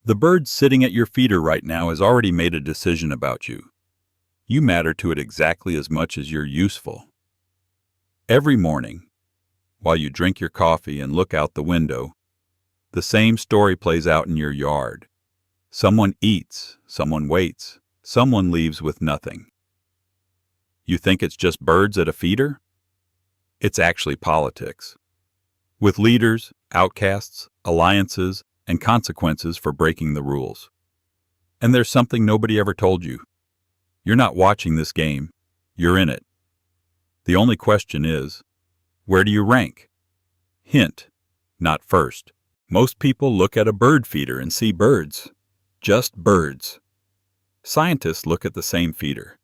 The bird sitting at your feeder right now has already made a decision about you. You matter to it exactly as much as you're useful. Every morning, while you drink your coffee and look out the window, the same story plays out in your yard. Someone eats, someone waits, someone leaves with nothing. You think it's just birds at a feeder? It's actually politics. With leaders, outcasts, alliances, and consequences for breaking the rules. And there's something nobody ever told you. You're not watching this game, you're in it. The only question is, where do you rank? Hint, not first. Most people look at a bird feeder and see birds. Just birds. Scientists look at the same feeder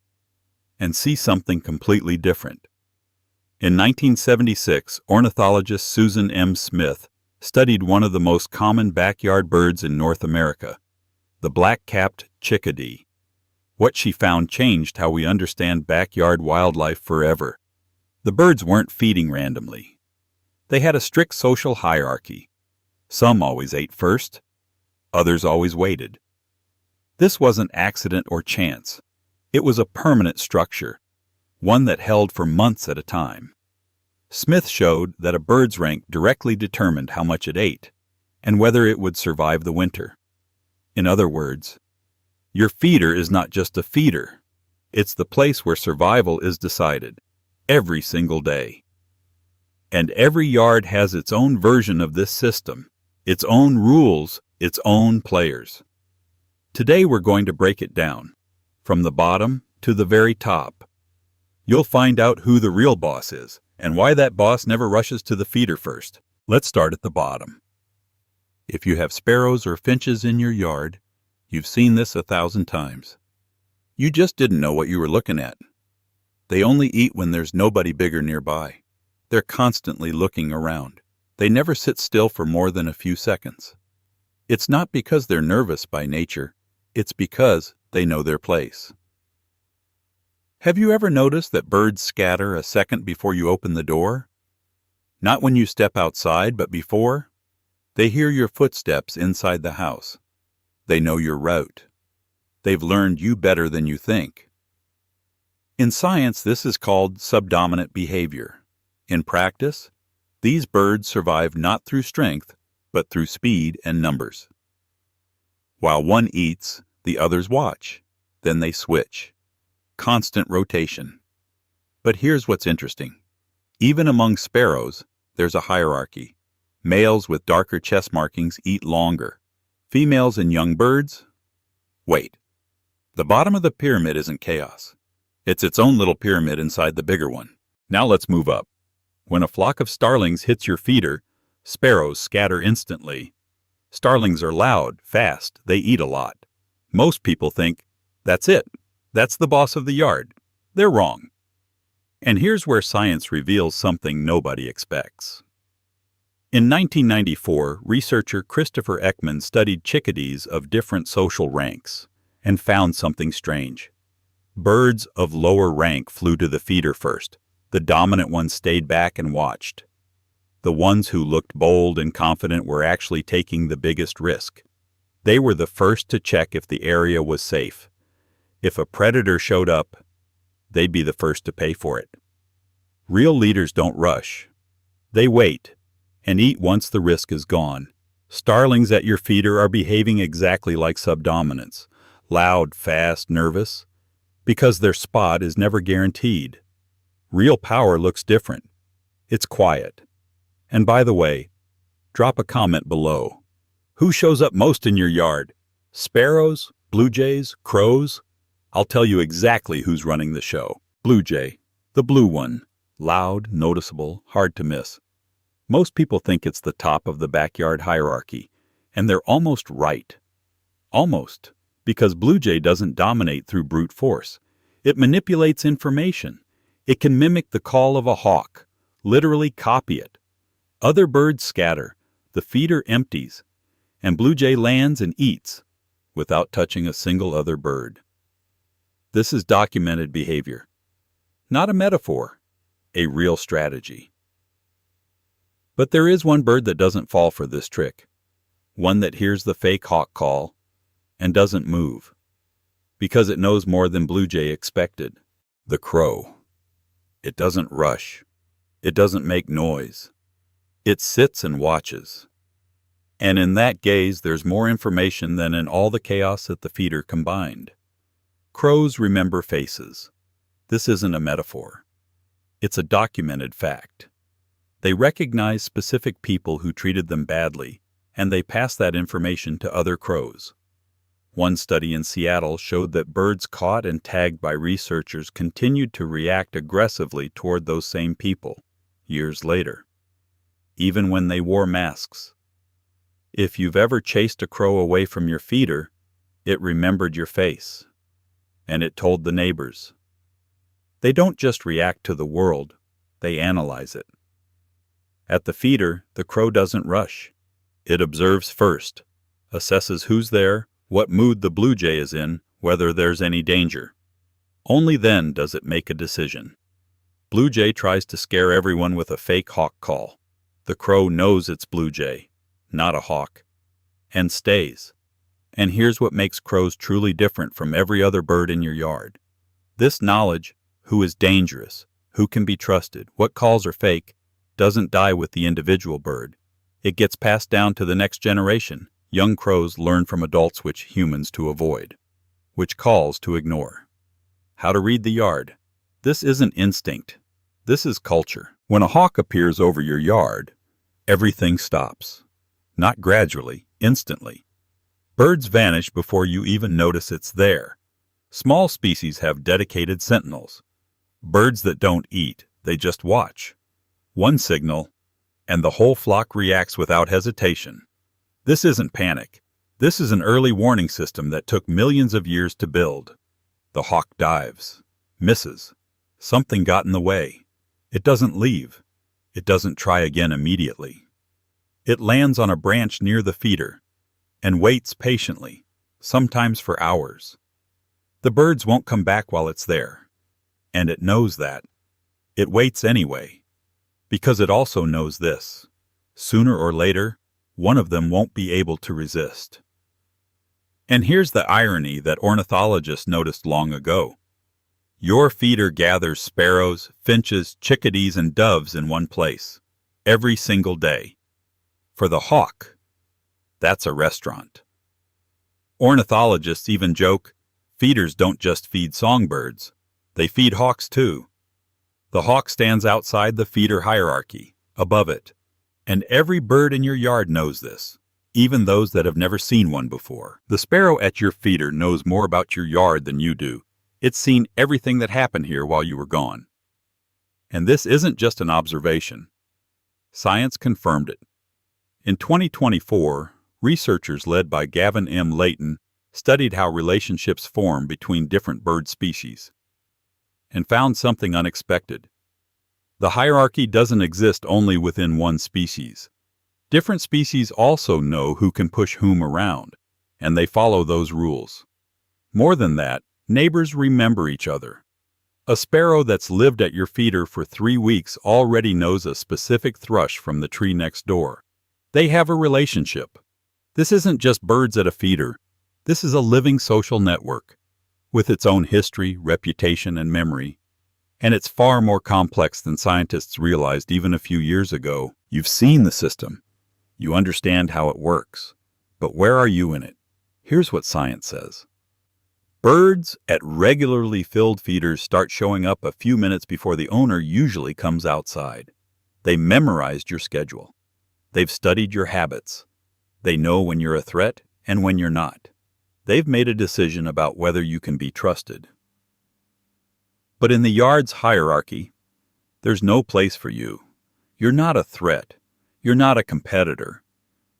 and see something completely different. In 1976, ornithologist Susan M. Smith studied one of the most common backyard birds in North America, the black-capped chickadee. What she found changed how we understand backyard wildlife forever. The birds weren't feeding randomly. They had a strict social hierarchy. Some always ate first, others always waited. This wasn't accident or chance. It was a permanent structure, one that held for months at a time. Smith showed that a bird's rank directly determined how much it ate and whether it would survive the winter. In other words, your feeder is not just a feeder. It's the place where survival is decided, every single day. And every yard has its own version of this system, its own rules, its own players. Today we're going to break it down, from the bottom to the very top. You'll find out who the real boss is, and why that boss never rushes to the feeder first. Let's start at the bottom. If you have sparrows or finches in your yard, you've seen this 1,000 times. You just didn't know what you were looking at. They only eat when there's nobody bigger nearby. They're constantly looking around. They never sit still for more than a few seconds. It's not because they're nervous by nature, it's because they know their place. Have you ever noticed that birds scatter a second before you open the door? Not when you step outside, but before. They hear your footsteps inside the house. They know your route. They've learned you better than you think. In science, this is called subdominant behavior. In practice, these birds survive not through strength, but through speed and numbers. While one eats, the others watch. Then they switch. Constant rotation. But here's what's interesting. Even among sparrows, there's a hierarchy. Males with darker chest markings eat longer. Females and young birds? Wait. The bottom of the pyramid isn't chaos. It's its own little pyramid inside the bigger one. Now let's move up. When a flock of starlings hits your feeder, sparrows scatter instantly. Starlings are loud, fast, they eat a lot. Most people think, that's it. That's the boss of the yard. They're wrong. And here's where science reveals something nobody expects. In 1994, researcher Christopher Ekman studied chickadees of different social ranks and found something strange. Birds of lower rank flew to the feeder first. The dominant ones stayed back and watched. The ones who looked bold and confident were actually taking the biggest risk. They were the first to check if the area was safe. If a predator showed up, they'd be the first to pay for it. Real leaders don't rush. They wait and eat once the risk is gone. Starlings at your feeder are behaving exactly like subdominants, loud, fast, nervous, because their spot is never guaranteed. Real power looks different. It's quiet. And by the way, drop a comment below. Who shows up most in your yard? Sparrows? Blue jays? Crows? I'll tell you exactly who's running the show. Blue jay, the blue one. Loud, noticeable, hard to miss. Most people think it's the top of the backyard hierarchy, and they're almost right. Almost, because blue jay doesn't dominate through brute force. It manipulates information. It can mimic the call of a hawk, literally copy it. Other birds scatter, the feeder empties, and blue jay lands and eats without touching a single other bird. This is documented behavior. Not a metaphor, a real strategy. But there is one bird that doesn't fall for this trick. One that hears the fake hawk call and doesn't move, because it knows more than Blue Jay expected. The crow. It doesn't rush. It doesn't make noise. It sits and watches. And in that gaze, there's more information than in all the chaos at the feeder combined. Crows remember faces. This isn't a metaphor. It's a documented fact. They recognize specific people who treated them badly, and they pass that information to other crows. One study in Seattle showed that birds caught and tagged by researchers continued to react aggressively toward those same people years later, even when they wore masks. If you've ever chased a crow away from your feeder, it remembered your face, and it told the neighbors. They don't just react to the world, they analyze it. At the feeder, the crow doesn't rush. It observes first, assesses who's there, what mood the blue jay is in, whether there's any danger. Only then does it make a decision. Blue jay tries to scare everyone with a fake hawk call. The crow knows it's blue jay, not a hawk, and stays. And here's what makes crows truly different from every other bird in your yard. This knowledge, who is dangerous, who can be trusted, what calls are fake, doesn't die with the individual bird. It gets passed down to the next generation. Young crows learn from adults which humans to avoid, which calls to ignore. How to read the yard. This isn't instinct. This is culture. When a hawk appears over your yard, everything stops. Not gradually, instantly. Birds vanish before you even notice it's there. Small species have dedicated sentinels. Birds that don't eat, they just watch. One signal, and the whole flock reacts without hesitation. This isn't panic. This is an early warning system that took millions of years to build. The hawk dives, misses. Something got in the way. It doesn't leave. It doesn't try again immediately. It lands on a branch near the feeder and waits patiently, sometimes for hours. The birds won't come back while it's there, and it knows that. It waits anyway, because it also knows this. Sooner or later, one of them won't be able to resist. And here's the irony that ornithologists noticed long ago. Your feeder gathers sparrows, finches, chickadees, and doves in one place, every single day. For the hawk, that's a restaurant. Ornithologists even joke, feeders don't just feed songbirds, they feed hawks too. The hawk stands outside the feeder hierarchy, above it. And every bird in your yard knows this, even those that have never seen one before. The sparrow at your feeder knows more about your yard than you do. It's seen everything that happened here while you were gone. And this isn't just an observation. Science confirmed it. In 2024, researchers led by Gavin M. Leighton studied how relationships form between different bird species and found something unexpected. The hierarchy doesn't exist only within one species. Different species also know who can push whom around, and they follow those rules. More than that, neighbors remember each other. A sparrow that's lived at your feeder for 3 weeks already knows a specific thrush from the tree next door. They have a relationship. This isn't just birds at a feeder. This is a living social network, with its own history, reputation, and memory. And it's far more complex than scientists realized even a few years ago. You've seen the system. You understand how it works. But where are you in it? Here's what science says. Birds at regularly filled feeders start showing up a few minutes before the owner usually comes outside. They memorized your schedule. They've studied your habits. They know when you're a threat and when you're not. They've made a decision about whether you can be trusted. But in the yard's hierarchy, there's no place for you. You're not a threat. You're not a competitor.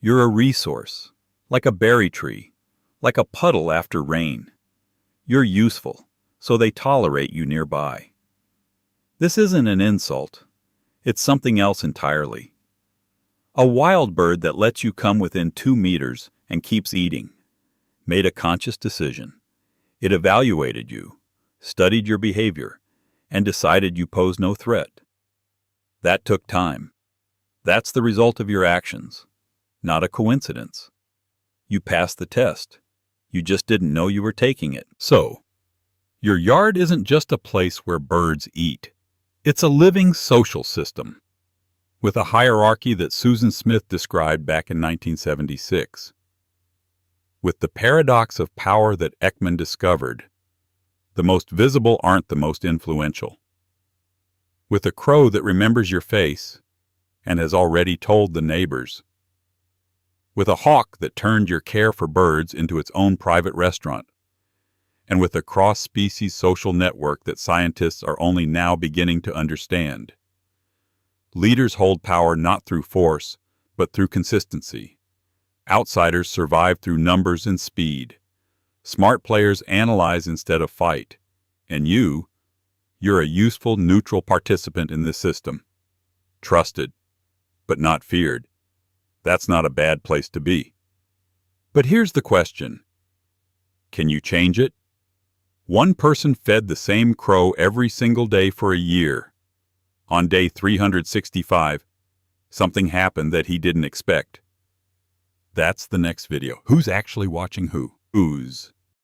You're a resource, like a berry tree, like a puddle after rain. You're useful, so they tolerate you nearby. This isn't an insult. It's something else entirely. A wild bird that lets you come within 2 meters and keeps eating made a conscious decision. It evaluated you, studied your behavior, and decided you pose no threat. That took time. That's the result of your actions, not a coincidence. You passed the test. You just didn't know you were taking it. So, your yard isn't just a place where birds eat. It's a living social system, with a hierarchy that Susan Smith described back in 1976. With the paradox of power that Ekman discovered, the most visible aren't the most influential. With a crow that remembers your face and has already told the neighbors. With a hawk that turned your care for birds into its own private restaurant. And with a cross-species social network that scientists are only now beginning to understand. Leaders hold power not through force, but through consistency. Outsiders survive through numbers and speed. Smart players analyze instead of fight. And you're a useful, neutral participant in this system. Trusted, but not feared. That's not a bad place to be. But here's the question. Can you change it? One person fed the same crow every single day for a year. On day 365, something happened that he didn't expect. That's the next video. Who's actually watching who? Ooze.